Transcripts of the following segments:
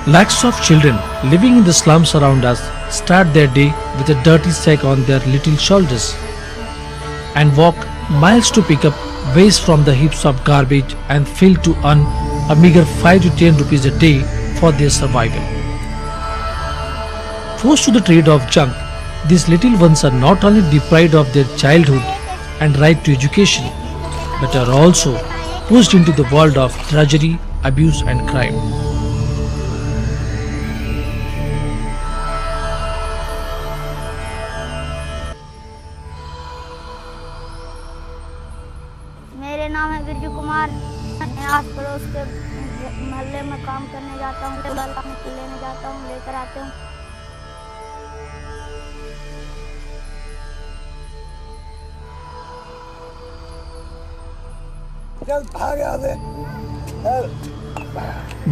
Lakhs of children living in the slums around us start their day with a dirty sack on their little shoulders and walk miles to pick up waste from the heaps of garbage and fail to earn a meager 5 to 10 rupees a day for their survival. Forced to the trade of junk, these little ones are not only deprived of their childhood and right to education, but are also pushed into the world of drudgery, abuse and crime. मेरे नाम है बिरजू कुमार। मैं आस पड़ोस के मोहल्ले में काम करने जाता हूँ, लेने जाता हूँ, लेकर आते हूँ।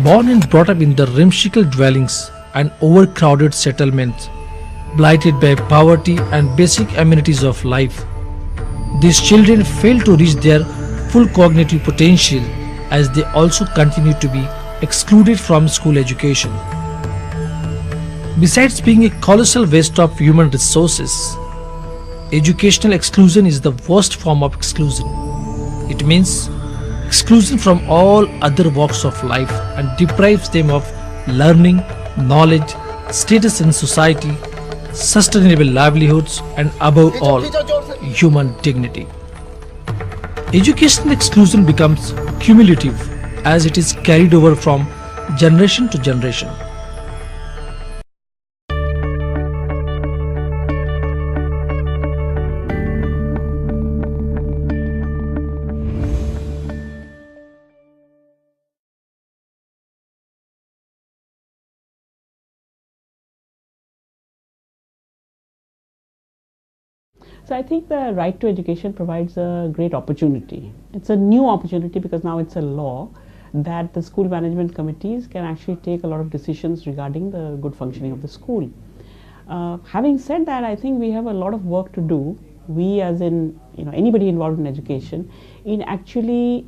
Born and brought up in the whimsical dwellings and overcrowded settlements, blighted by poverty and basic amenities of life, these children fail to reach their full cognitive potential as they also continue to be excluded from school education. Besides being a colossal waste of human resources, educational exclusion is the worst form of exclusion. It means exclusion from all other walks of life and deprives them of learning, knowledge, status in society, sustainable livelihoods, and above all, human dignity. Educational exclusion becomes cumulative as it is carried over from generation to generation. So I think the right to education provides a great opportunity. It's a new opportunity because now it's a law that the school management committees can actually take a lot of decisions regarding the good functioning of the school. Having said that, I think we have a lot of work to do, we as in anybody involved in education, in actually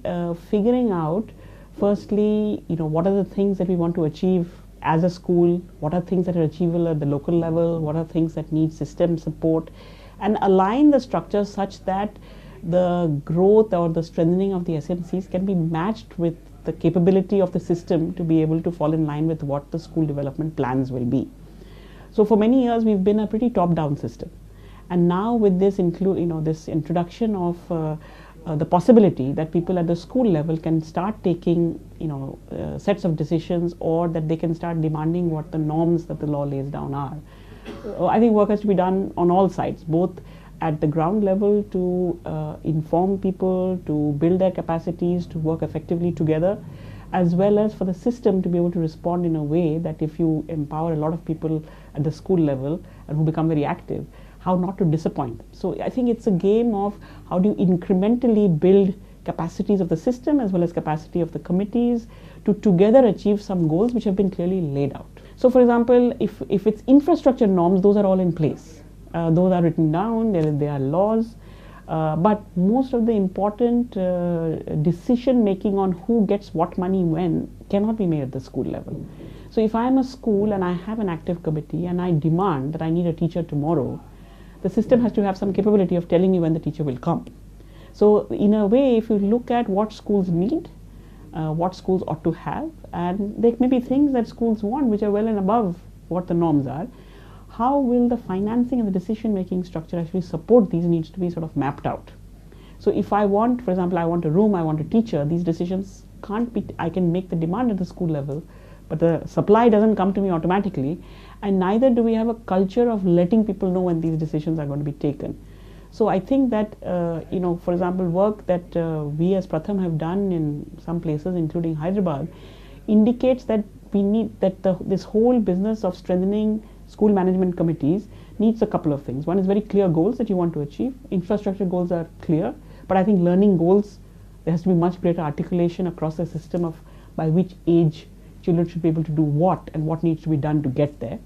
figuring out firstly what are the things that we want to achieve as a school, what are things that are achievable at the local level, what are things that need system support, and align the structures such that the growth or the strengthening of the SMCs can be matched with the capability of the system to be able to fall in line with what the school development plans will be. So for many years we've been a pretty top-down system, and now with this this introduction of the possibility that people at the school level can start taking sets of decisions, or that they can start demanding what the norms that the law lays down are. I think work has to be done on all sides, both at the ground level to inform people, to build their capacities, to work effectively together, as well as for the system to be able to respond in a way that if you empower a lot of people at the school level and who become very active, how not to disappoint them. So I think it's a game of how do you incrementally build capacities of the system as well as capacity of the committees to together achieve some goals which have been clearly laid out. So for example, if it's infrastructure norms, those are all in place. Those are written down, there are laws, but most of the important decision making on who gets what money when cannot be made at the school level. So if I am a school and I have an active committee and I demand that I need a teacher tomorrow, the system has to have some capability of telling me when the teacher will come. So in a way, if you look at what schools need, what schools ought to have, and there may be things that schools want which are well and above what the norms are, how will the financing and the decision making structure actually support these needs to be sort of mapped out. So if I want, for example, I want a room, I want a teacher, these decisions can't be, I can make the demand at the school level, but the supply doesn't come to me automatically, and neither do we have a culture of letting people know when these decisions are going to be taken. So I think that for example, work that we as Pratham have done in some places, including Hyderabad, indicates that we need that this whole business of strengthening school management committees needs a couple of things. One is very clear goals that you want to achieve. Infrastructure goals are clear, but I think learning goals, there has to be much greater articulation across the system of by which age children should be able to do what and what needs to be done to get there.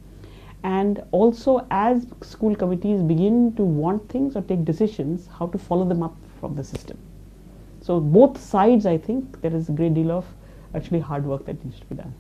And also, as school committees begin to want things or take decisions, how to follow them up from the system. So both sides, I think there is a great deal of actually hard work that needs to be done.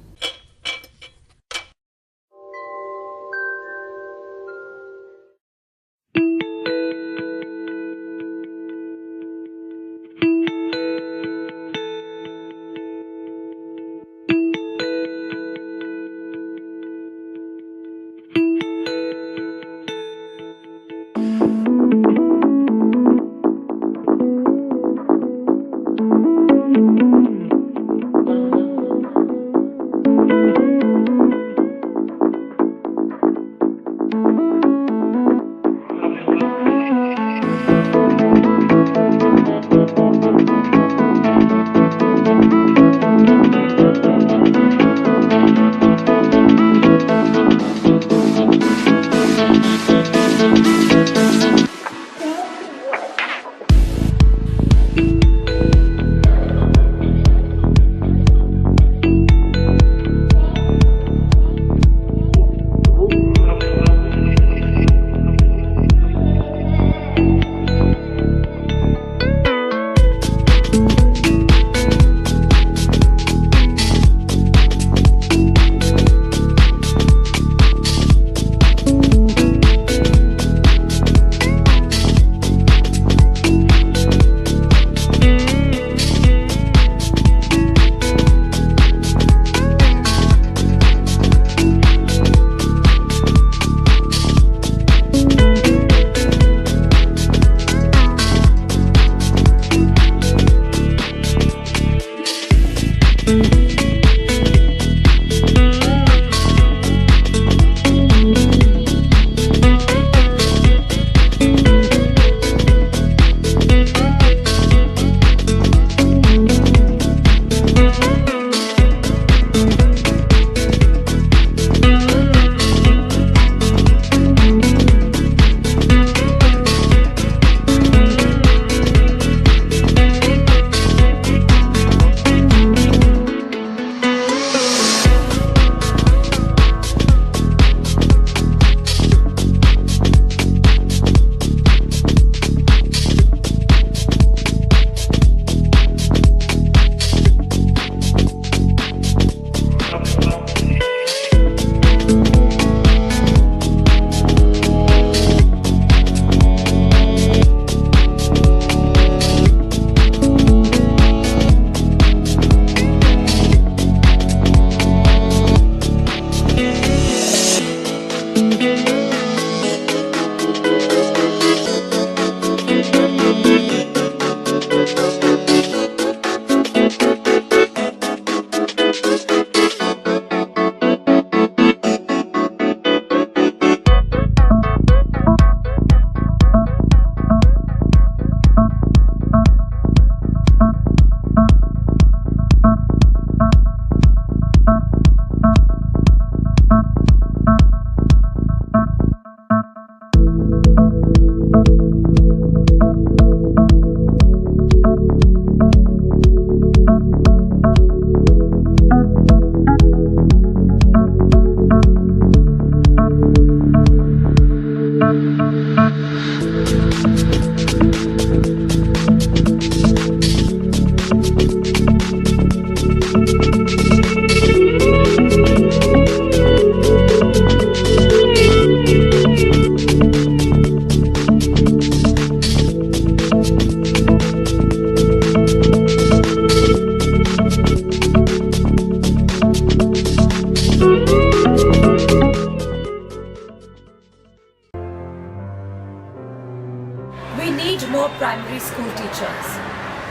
We need more primary school teachers.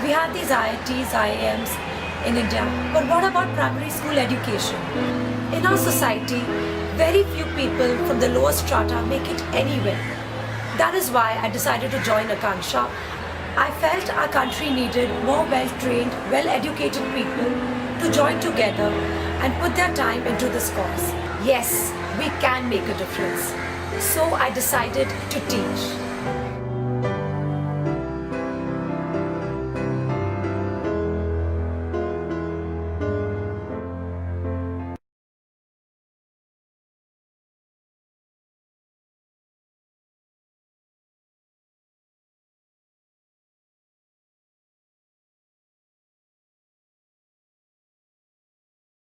We have these IITs, IIMs in India, but what about primary school education? In our society, very few people from the lower strata make it anywhere. That is why I decided to join Akanksha. I felt our country needed more well-trained, well-educated people to join together and put their time into this cause. Yes, we can make a difference. So I decided to teach.